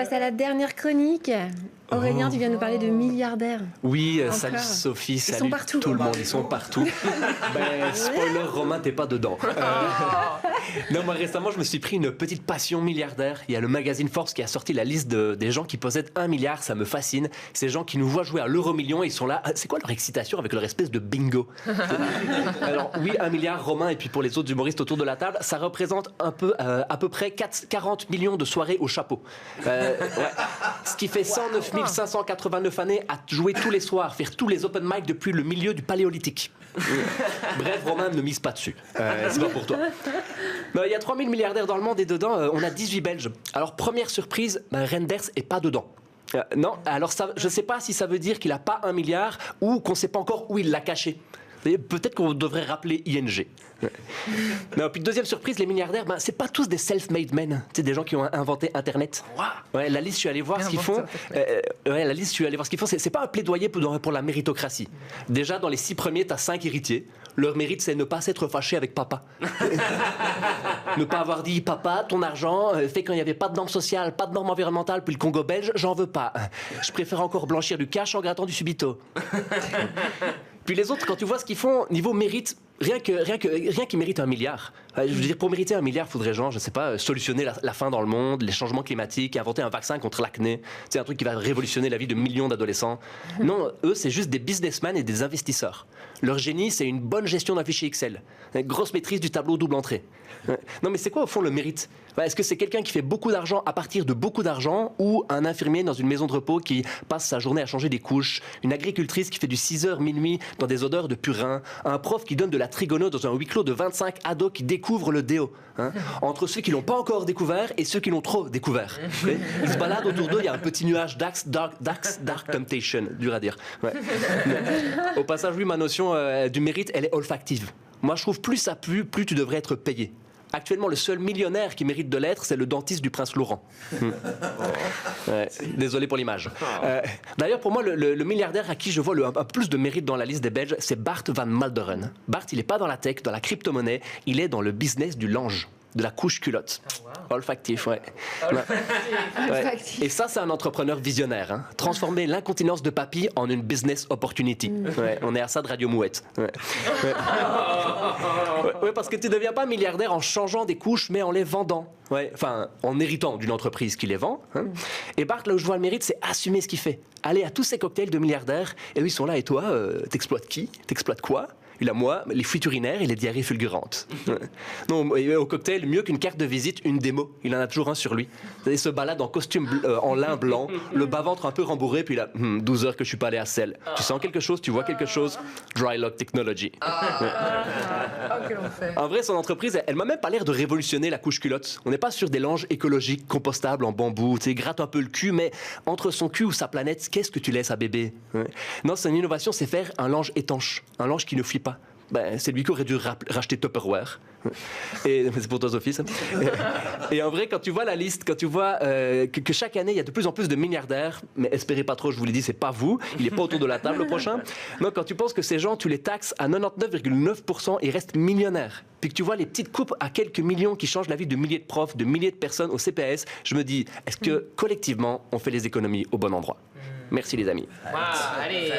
Passe à la dernière chronique. Aurélien, tu viens nous parler de milliardaires. Oui, Encore. salut Sophie, Ils sont salut partout. tout le monde, ils sont partout. Spoiler, Romain, t'es pas dedans. Non, moi récemment, je me suis pris une petite passion milliardaire. Il y a le magazine Forbes qui a sorti la liste des gens qui possèdent 1 milliard, ça me fascine. Ces gens qui nous voient jouer à l'euro-million, ils sont là. C'est quoi leur excitation avec leur espèce de bingo? Alors oui, 1 milliard, Romain, et puis pour les autres humoristes autour de la table, ça représente à peu près 40 millions de soirées au chapeau. Ouais. Ce qui fait 109 589 années à jouer tous les soirs, faire tous les open mic depuis le milieu du paléolithique. Bref, Romain, ne mise pas dessus. C'est pas pour toi. Il y a 3000 milliardaires dans le monde et dedans, on a 18 Belges. Alors, première surprise, Renders est pas dedans. Non, alors ça, je sais pas si ça veut dire qu'il a pas 1 milliard ou qu'on sait pas encore où il l'a caché. Peut-être qu'on devrait rappeler ING. Non, puis deuxième surprise, les milliardaires, c'est pas tous des self-made men. C'est des gens qui ont inventé Internet. Ouais, la liste, je suis allé voir ce qu'ils font. La liste, je suis allé voir ce qu'ils font. C'est pas un plaidoyer pour la méritocratie. Déjà, dans les 6 premiers, t'as 5 héritiers. Leur mérite, c'est ne pas s'être fâché avec papa. Ne pas avoir dit, papa, ton argent fait quand il n'y avait pas de normes sociales, pas de normes environnementales, puis le Congo belge, j'en veux pas. Je préfère encore blanchir du cash en grattant du subito. Puis les autres, quand tu vois ce qu'ils font, niveau mérite, rien qui mérite 1 milliard. Je veux dire, pour mériter 1 milliard, il faudrait, genre, je sais pas, solutionner la faim dans le monde, les changements climatiques, inventer un vaccin contre l'acné. C'est un truc qui va révolutionner la vie de millions d'adolescents. Non, eux, c'est juste des businessmen et des investisseurs. Leur génie, c'est une bonne gestion d'un fichier Excel. Une grosse maîtrise du tableau double entrée. Non, mais c'est quoi, au fond, le mérite? Est-ce que c'est quelqu'un qui fait beaucoup d'argent à partir de beaucoup d'argent ou un infirmier dans une maison de repos qui passe sa journée à changer des couches, une agricultrice qui fait du 6h minuit dans des odeurs de purin, un prof qui donne de la trigono dans un huis clos de 25 ados qui découvrent le déo, hein, entre ceux qui l'ont pas encore découvert et ceux qui l'ont trop découvert. Ils se baladent autour d'eux, il y a un petit nuage dark temptation, dur à dire. Ouais. Au passage, oui, ma notion du mérite, elle est olfactive. Moi, je trouve plus ça pue, plus tu devrais être payé. Actuellement, le seul millionnaire qui mérite de l'être, c'est le dentiste du prince Laurent. Ouais, désolé pour l'image. D'ailleurs, pour moi, le milliardaire à qui je vois un plus de mérite dans la liste des Belges, c'est Bart van Malderen. Bart, il n'est pas dans la tech, dans la crypto-monnaie, il est dans le business du linge, de la couche culotte. Olfactif, ouais. Ouais. Et ça, c'est un entrepreneur visionnaire. Hein. Transformer l'incontinence de papy en une business opportunity. Ouais, on est à ça de Radio Mouette. Ouais. Ouais, parce que tu ne deviens pas milliardaire en changeant des couches, mais en les vendant. Ouais. Enfin, en héritant d'une entreprise qui les vend. Hein. Et Bart, là où je vois le mérite, c'est assumer ce qu'il fait. Aller à tous ces cocktails de milliardaires, et eux, ils sont là, et toi, t'exploites qui? T'exploites quoi? Il a moi, les fuites urinaires et les diarrhées fulgurantes. Non, au cocktail, mieux qu'une carte de visite, une démo. Il en a toujours un sur lui. Il se balade en costume en lin blanc, le bas-ventre un peu rembourré, puis il a 12 heures que je suis pas allé à Celle. Tu sens quelque chose, tu vois quelque chose? Dry Lock Technology. En vrai, son entreprise, elle m'a même pas l'air de révolutionner la couche culotte. On n'est pas sur des langes écologiques, compostables en bambou. Tu sais, gratte un peu le cul, mais entre son cul ou sa planète, qu'est-ce que tu laisses à bébé? Non, c'est une innovation, c'est faire un linge étanche, un linge qui ne fuit pas. C'est lui qui aurait dû racheter Tupperware. Et c'est pour toi, Sophie, ça. Et en vrai, quand tu vois la liste, quand tu vois que chaque année, il y a de plus en plus de milliardaires, mais espérez pas trop, je vous l'ai dit, c'est pas vous, il est pas autour de la table le prochain. Non, quand tu penses que ces gens, tu les taxes à 99,9% et restent millionnaires, puis que tu vois les petites coupes à quelques millions qui changent la vie de milliers de profs, de milliers de personnes au CPS, je me dis, est-ce que collectivement, on fait les économies au bon endroit? Merci les amis. Wow, allez.